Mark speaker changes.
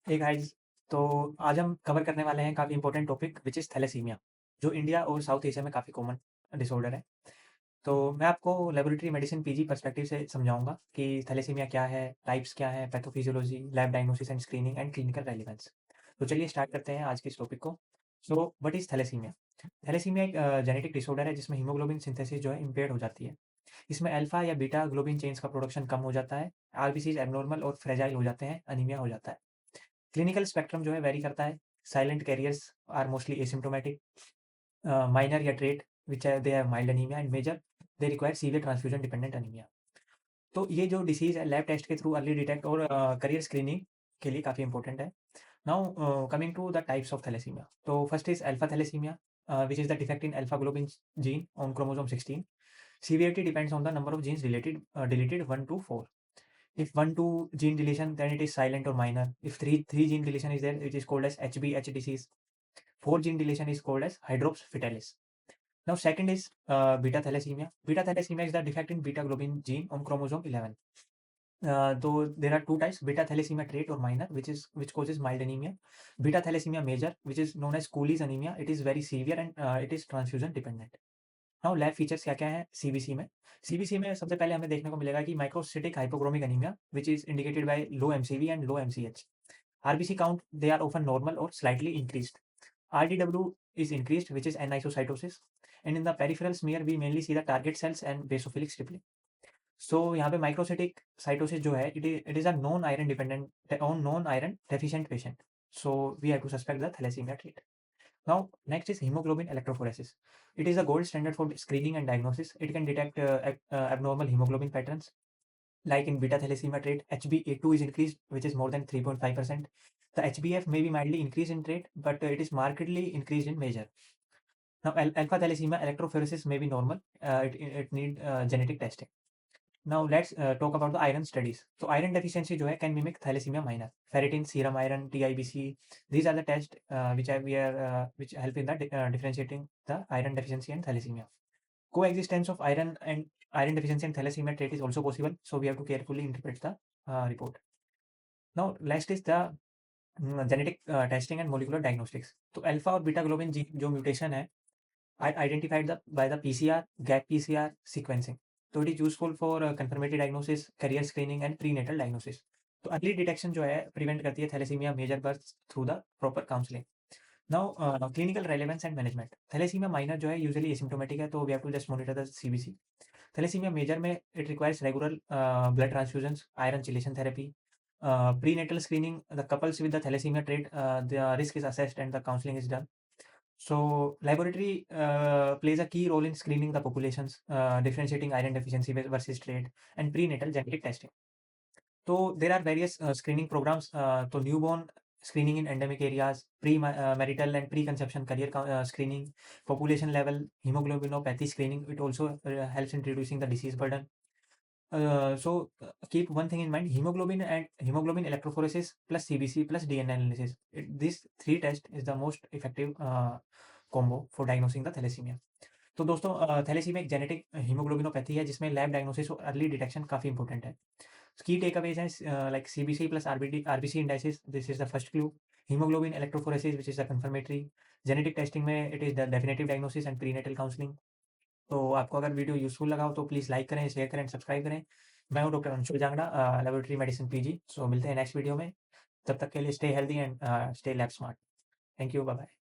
Speaker 1: Hey guys, तो आज हम कवर करने वाले हैं काफ़ी important topic which is thalassaemia, जो इंडिया और साउथ एशिया में काफ़ी कॉमन डिसऑर्डर है। तो मैं आपको लेबोरेटरी मेडिसिन पीजी पर्सपेक्टिव से समझाऊँगा कि थैलेसीमिया क्या है, टाइप्स क्या हैं, pathophysiology, lab diagnosis and screening and clinical relevance. तो चलिए स्टार्ट करते हैं आज के इस टॉपिक को। So what is thalassaemia? Thalassaemia एक जेनेटिक डिसऑर्डर है जिसमें हीमोग्लोबिन सिंथेसिस जो है इम्पेयर्ड हो जाती है। इसमें अल्फा या बीटा ग्लोबिन चेन्स का प्रोडक्शन कम हो जाता है, आरबीसीज़ एब्नॉर्मल और फ्रेजाइल हो जाते हैं, अनीमिया हो जाता है। क्लिनिकल स्पेक्ट्रम जो है वेरी करता है। Silent carriers are mostly asymptomatic, minor या trait which they have mild anaemia and major they require severe transfusion dependent anaemia. तो ये जो डिसीज़ है लैब टेस्ट के थ्रू अर्ली डिटेक्ट और करियर स्क्रीनिंग के लिए काफ़ी इंपॉर्टेंट है। Now coming to the types of thalassaemia. तो first is alpha thalassaemia, which is the defect in alpha globin gene on chromosome 16. Severity depends on the number of genes deleted 1 to 4. If 1, 2 gene deletion, then it is silent or minor. If 3 gene deletion is there, it is called as HbH disease. 4 gene deletion is called as hydrops fetalis. Now, second is beta thalassemia. Beta thalassemia is the defect in beta globin gene on chromosome 11. Though there are two types: beta thalassemia trait or minor, which causes mild anemia; beta thalassemia major, which is known as Cooley's anemia. It is very severe and it is transfusion dependent. Now lab features क्या-क्या हैं CBC में? CBC में सबसे पहले हमें देखने को मिलेगा कि microcytic hypochromic anaemia which is indicated by low MCV and low MCH. RBC count they are often normal और slightly increased. RDW is increased which is anisocytosis and in the peripheral smear we mainly see the target cells and basophilic stippling. So यहाँ पे microcytic cytosis जो है it is a non iron dependent non iron deficient patient. So we have to suspect the thalassaemia treat. Now, next is hemoglobin electrophoresis. It is a gold standard for screening and diagnosis. It can detect abnormal hemoglobin patterns, like in beta thalassemia trait, HbA2 is increased, which is more than 3.5%. The HbF may be mildly increased in trait, but it is markedly increased in major. Now, alpha thalassemia electrophoresis may be normal. It need genetic testing. Now let's talk about the iron studies. So iron deficiency जो है can mimic thalassemia minor. Ferritin, serum iron, TIBC. These are the tests which help in the differentiating the iron deficiency and thalassemia. Coexistence of iron deficiency and thalassemia trait is also possible. So we have to carefully interpret the report. Now last is the genetic testing and molecular diagnostics. तो alpha और beta globin जो mutation है identified by the PCR, gap PCR sequencing. तो it is useful for confirmatory diagnosis, carrier screening and prenatal diagnosis. तो early detection जो है prevent करती है thalassaemia major birth through the proper counselling. Now clinical relevance and management. Thalassaemia minor जो है usually asymptomatic है, तो we have to just monitor the CBC. Thalassaemia major में it requires regular blood transfusions, iron chelation therapy, prenatal screening the couples with the thalassaemia trait, the risk is assessed and the counselling is done. So laboratory plays a key role in screening the populations, differentiating iron deficiency versus trait, and prenatal genetic testing. So there are various screening programs. तो newborn screening in endemic areas, pre-marital and pre-conception career screening, population level hemoglobinopathy screening. It also helps in reducing the disease burden. Keep one thing in mind: hemoglobin electrophoresis plus CBC plus DNA analysis. These three tests is the most effective combo for diagnosing the thalassemia. तो दोस्तों thalassaemia एक genetic haemoglobinopathy है जिसमें lab diagnosis और early detection काफ़ी important है। Key takeaways हैं like CBC plus RBC indices, this is the first clue. Haemoglobin electrophoresis which is the confirmatory. Genetic testing में it is the definitive diagnosis and prenatal counselling. तो आपको अगर video useful लगा हो तो please like करें, share करें, subscribe करें। मैं हूँ doctor Anshul Jangra, laboratory medicine PG. So मिलते हैं नेक्स्ट वीडियो में। तब तक के लिए stay healthy and stay lab smart. Thank you, bye bye.